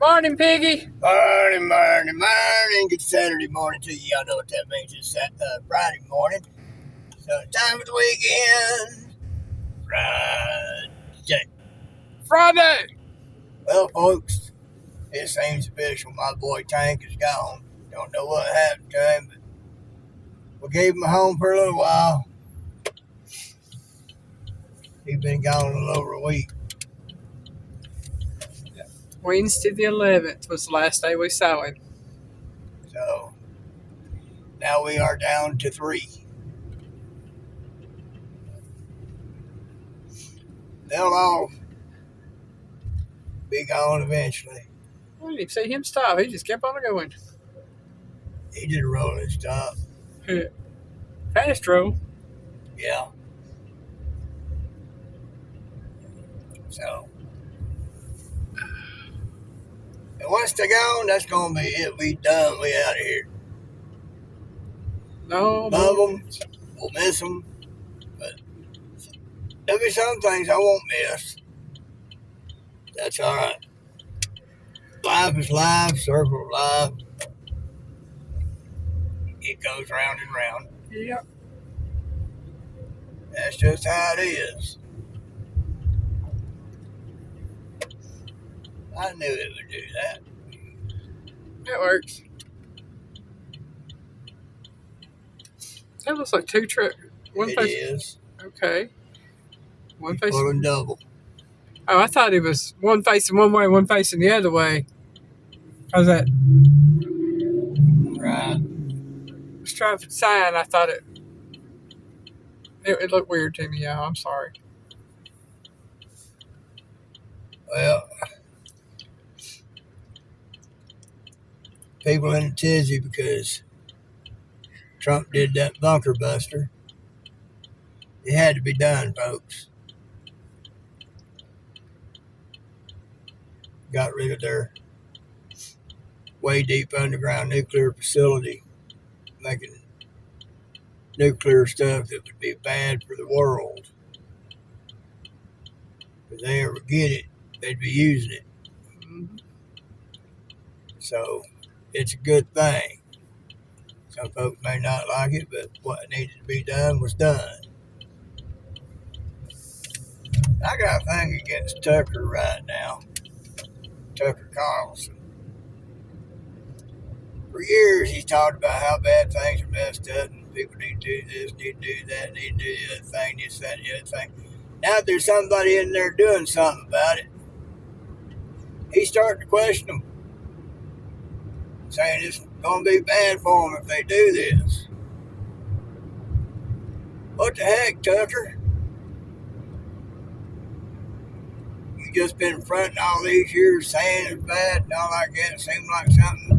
Morning, Piggy. Morning, morning, morning. Good Saturday morning to you. Y'all know what that means. It's Friday morning. So time for the weekend. Friday. Well, folks, it seems official. My boy Tank is gone. Don't know what happened to him, but we gave him a home for a little while. He's been gone a little over a week. Wednesday the 11th was the last day we saw him. So now we are down to 3. They'll all be gone eventually. I didn't even see him stop. He just kept on going. He did a rolling stop. Fast roll. Yeah. So, and once they're gone, that's going to be it. We done. We out of here. No. Love them. We'll miss them. But there'll be some things I won't miss. That's all right. Life is life. Circle of life. It goes round and round. Yep. That's just how it is. I knew it would do that. That works. That looks like 2 trucks. It is. Okay. One He's facing. pulling double. Oh, I thought it was one facing one way, one facing the other way. How's that? Right. Was traffic sign. I thought it looked weird to me, y'all. I'm sorry. Well, people in a tizzy because Trump did that bunker buster. It had to be done, folks. Got rid of their way deep underground nuclear facility, making nuclear stuff that would be bad for the world. If they ever get it, they'd be using it. Mm-hmm. So it's a good thing. Some folks may not like it, but what needed to be done was done. I got a thing against Tucker right now. Tucker Carlson. For years, he's talked about how bad things are messed up and people need to do this, need to do that, need to do the other thing, this, that, and the other thing. Now there's somebody in there doing something about it. He's starting to question them, saying it's going to be bad for them if they do this. What the heck, Tucker? You just been fronting all these years saying it's bad and all like that. It seemed like something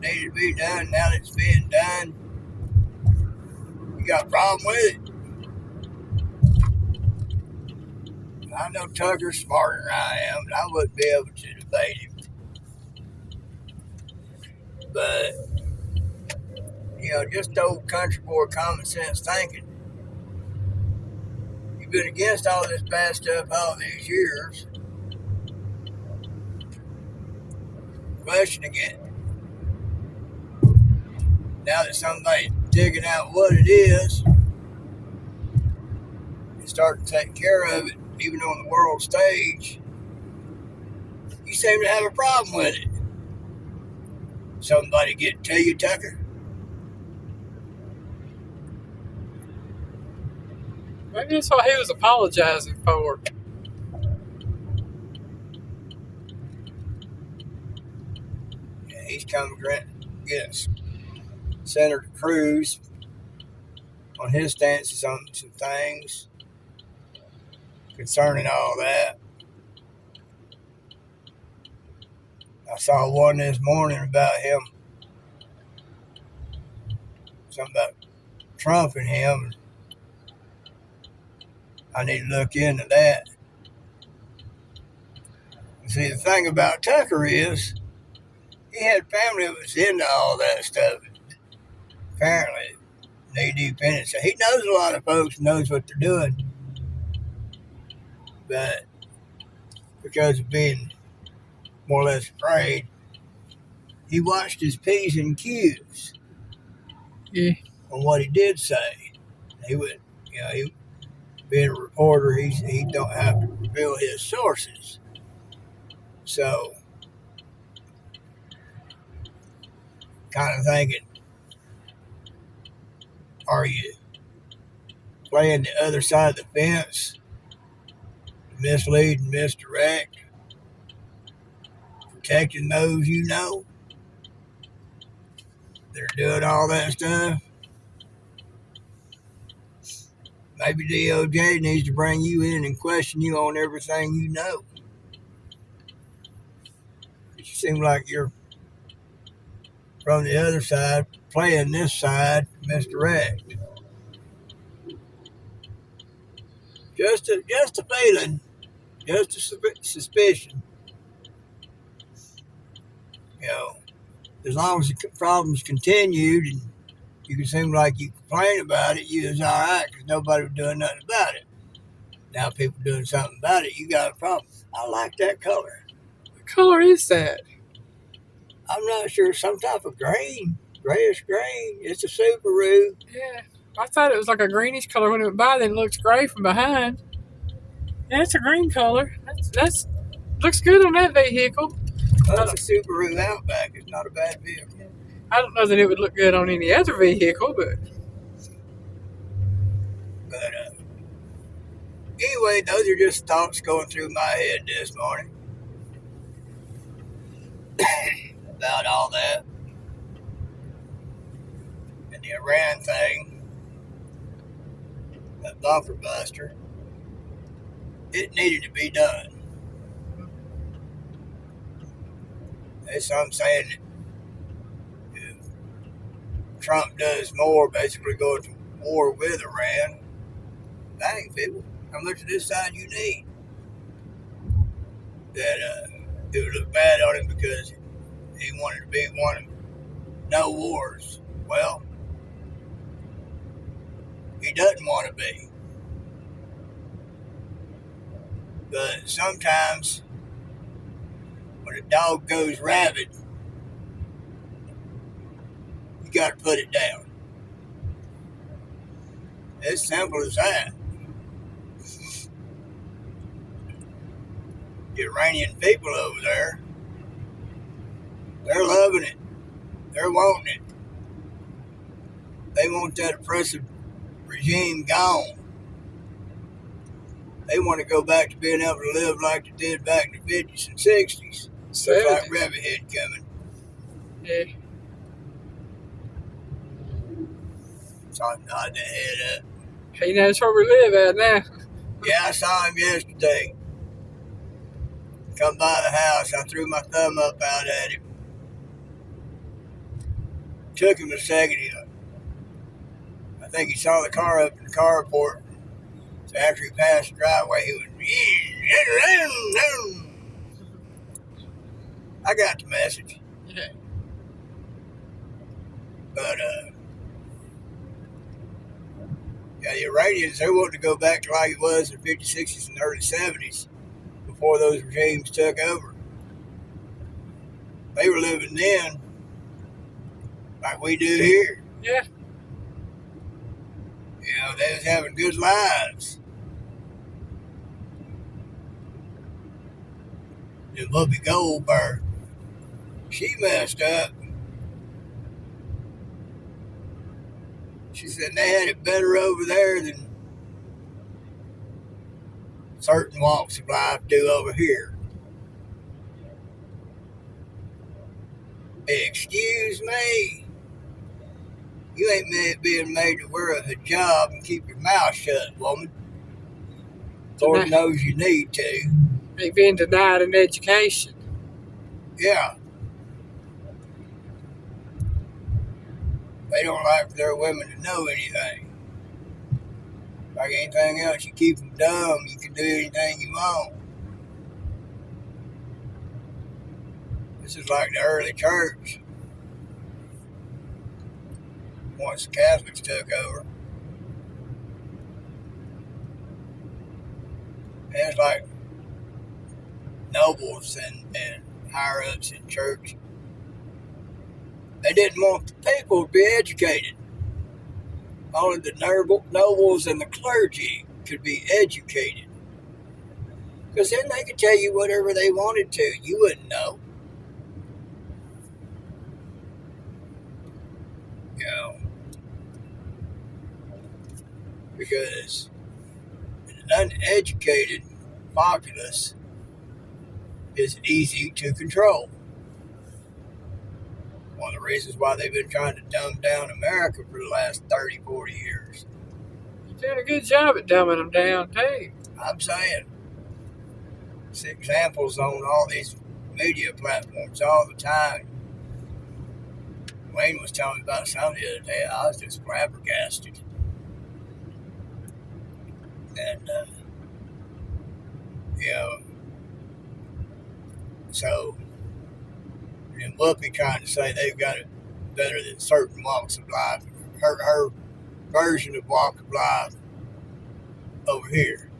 needed to be done. Now that it's being done, you got a problem with it? I know Tucker's smarter than I am, and I wouldn't be able to debate him. But, just old country boy common sense thinking. You've been against all this bad stuff all these years. Questioning it. Now that somebody's digging out what it is and starting to take care of it, even on the world stage, you seem to have a problem with it. Somebody get to you, Tucker? Maybe that's what he was apologizing for. Yeah, he's coming against Senator Cruz on his stances on some things concerning all that. I saw one this morning about him, something about Trump and him. I need to look into that. See, the thing about Tucker is he had family that was into all that stuff. Apparently, knee deep in it. So he knows a lot of folks, knows what they're doing. But because of being more or less afraid. He watched his P's and Q's Yeah. on what he did say. He would, he being a reporter, he don't have to reveal his sources. So, kind of thinking, are you playing the other side of the fence, mislead and misdirect, protecting those you know that are doing all that stuff? Maybe DOJ needs to bring you in and question you on everything you know. You seem like you're from the other side, playing this side, misdirect. Just a feeling, just a suspicion. As long as the problems continued and you can seem like you complain about it, you was all right because nobody was doing nothing about it. Now people doing something about it, you got a problem. I like that color. What color is that? I'm not sure, some type of green, grayish green. It's a Subaru. Yeah. I thought it was like a greenish color when it went by, then it looks gray from behind. Yeah, it's a green color. That's looks good on that vehicle. That's a Subaru Outback. It's not a bad vehicle. I don't know that it would look good on any other vehicle, but Anyway, those are just thoughts going through my head this morning about all that. And the Iran thing, that bumper buster, it needed to be done. That's what I'm saying. If Trump does more, basically going to war with Iran, dang, people, how much of this side you need? That it would look bad on him because he wanted to be one of no wars. Well, he doesn't want to be. But sometimes when a dog goes rabid, you got to put it down. It's simple as that. The Iranian people over there, they're loving it. They're wanting it. They want that oppressive regime gone. They want to go back to being able to live like they did back in the 50s and 60s. Looks like Rabbit Head coming. yeah. So I nod the head up. He knows where we live at now. Yeah, I saw him yesterday. Come by the house, I threw my thumb up out at him. Took him a second. I think he saw the car up in the carport. So after he passed the driveway, he went. I got the message. Yeah. But yeah, the Iranians, they want to go back to like it was in the 50s, 60s, and early 70s before those regimes took over. They were living then like we do here. Yeah. They was having good lives. And Whoopi Goldberg, she messed up. She said they had it better over there than certain walks of life do over here. Excuse me. You ain't being made to wear a hijab and keep your mouth shut, woman. Lord knows you need to. Ain't being denied an education. Yeah. They don't like for their women to know anything. Like anything else, you keep them dumb, you can do anything you want. This is like the early church. Once the Catholics took over. And it's like nobles and higher ups in church. They didn't want the people to be educated. Only the nobles and the clergy could be educated. Because then they could tell you whatever they wanted to. You wouldn't know. You know, because an uneducated populace is easy to control. One of the reasons why they've been trying to dumb down America for the last 30, 40 years. You're doing a good job at dumbing them down, too. I'm saying, see examples on all these media platforms all the time. Wayne was telling me about something the other day. I was just flabbergasted. And, you know, so, and Whoopi trying to say they've got it better than certain walks of life. Her version of walk of life over here.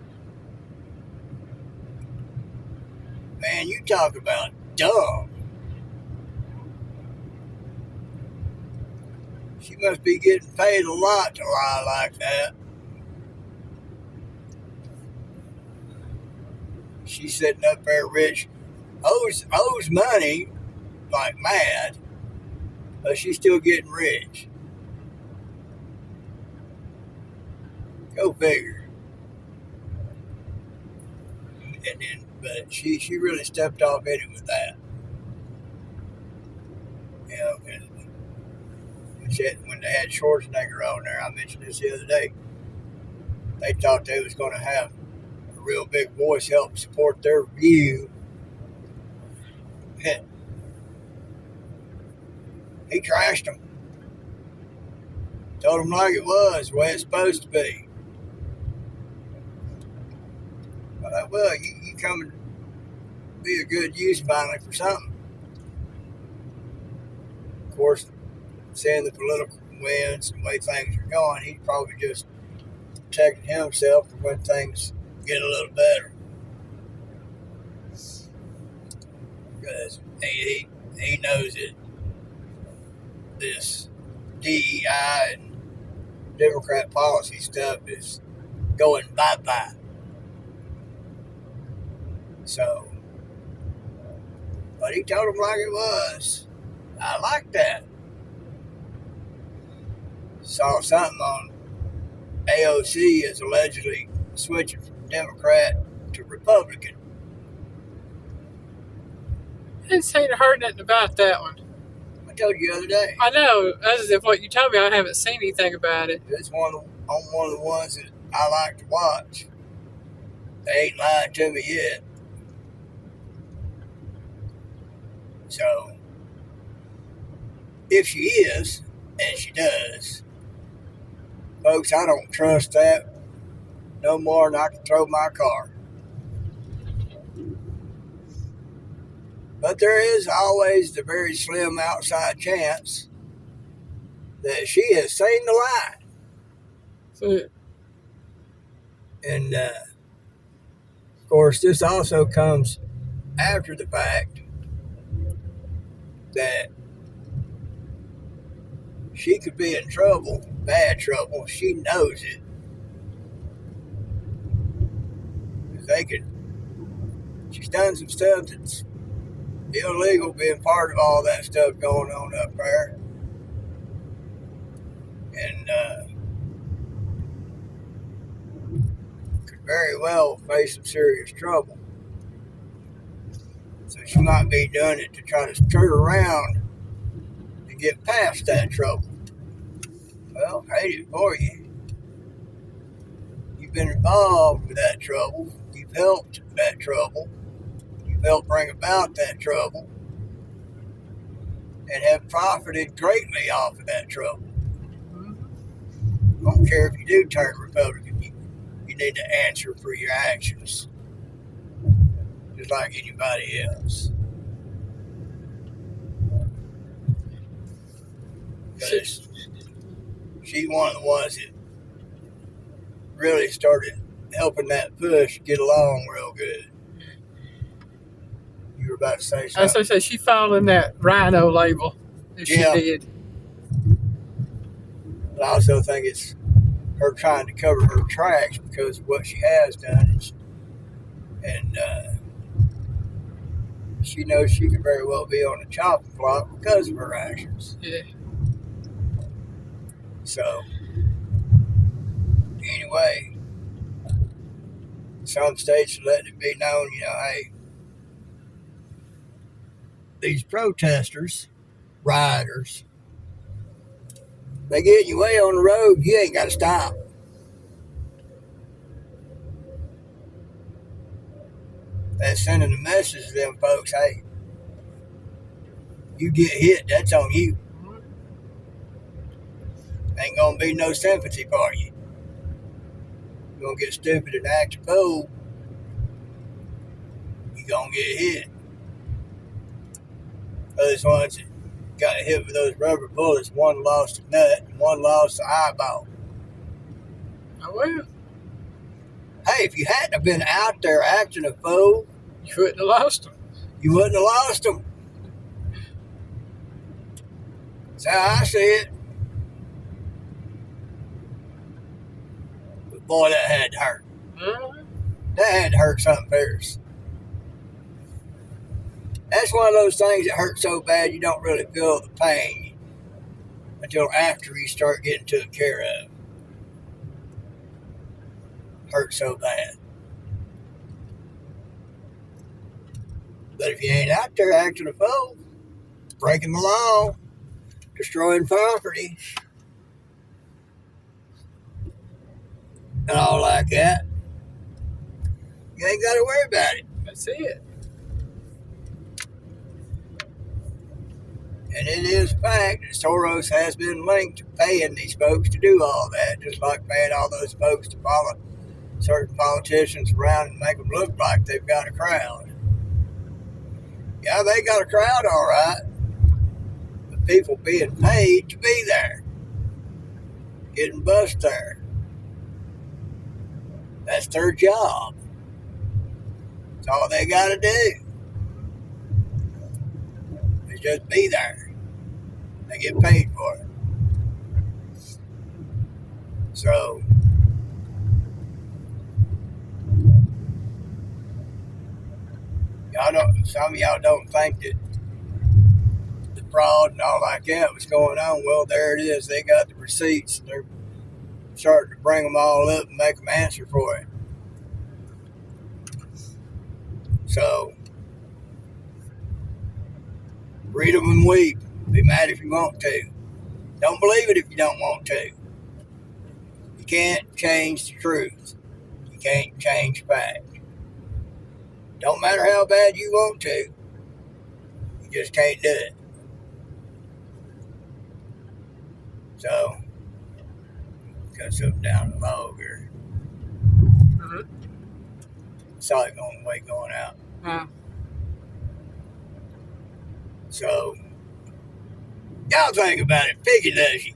Man, you talk about dumb. She must be getting paid a lot to lie like that. She's sitting up there rich, owes money like mad, but she's still getting rich. Go figure. And then, but she really stepped off in it with that. You know, and when they had Schwarzenegger on there, I mentioned this the other day, they thought they was going to have a real big voice help support their view. He trashed them. Told them like it was, the way it's supposed to be. I thought, well, you come and be a good use finally for something. Of course, seeing the political winds and the way things are going, he's probably just protecting himself for when things get a little better. Because he knows that this DEI and Democrat policy stuff is going bye-bye. So, but he told them like it was. I like that. Saw something on AOC is allegedly switching from Democrat to Republican. I didn't say or heard nothing about that one. I told you the other day. I know, as if what you told me, I haven't seen anything about it. It's one of the ones that I like to watch. They ain't lied to me yet. So, if she is, and she does, folks, I don't trust that no more than I can throw my car. But there is always the very slim outside chance that she has seen the light. So, And, of course, this also comes after the fact that she could be in trouble, bad trouble. She knows it. She's done some stuff that's illegal, being part of all that stuff going on up there. And could very well face some serious trouble. So she might be doing it to try to turn around and get past that trouble. Well, hate it for you. You've been involved with that trouble. You've helped that trouble. You've helped bring about that trouble. And have profited greatly off of that trouble. I don't care if you do turn Republican. You need to answer for your actions. Just like anybody else. Because she's one of the ones that really started helping that push get along real good. You about to say As something. I said, she following that rhino label. If Yeah. she did. But I also think it's her trying to cover her tracks because of what she has done. And she knows she could very well be on the chopping block because of her actions. Yeah. So, anyway, some states are letting it be known, hey, these protesters, rioters, they get in your way on the road, you ain't got to stop. That's sending a message to them folks, hey, you get hit, that's on you. Ain't gonna be no sympathy for you. You're gonna get stupid and act a fool, you're gonna get hit. Those ones that got hit with those rubber bullets, one lost a nut and one lost an eyeball. Oh, well. Hey, if you hadn't have been out there acting a fool, You wouldn't have lost them. you wouldn't have lost them. That's how I see it. But boy, that had to hurt. That had to hurt something fierce. That's one of those things that hurt so bad you don't really feel the pain until after you start getting taken care of. Hurt so bad. But if you ain't out there acting a fool, breaking the law, destroying property, and all like that, you ain't got to worry about it. That's it. And it is a fact that Soros has been linked to paying these folks to do all that, just like paying all those folks to follow certain politicians around and make them look like they've got a crowd. Yeah, they got a crowd, all right, but people being paid to be there, getting bussed there. That's their job. That's all they got to do. Is just be there. They get paid for it. So, some of y'all don't think that the fraud and all like that was going on. Well, there it is. They got the receipts. They're starting to bring them all up and make them answer for it. So, read them and weep. Be mad if you want to. Don't believe it if you don't want to. You can't change the truth. You can't change fact. Don't matter how bad you want to. You just can't do it. So, got something down the log here. Saw it going out. So, y'all think about it. Piggy loves you.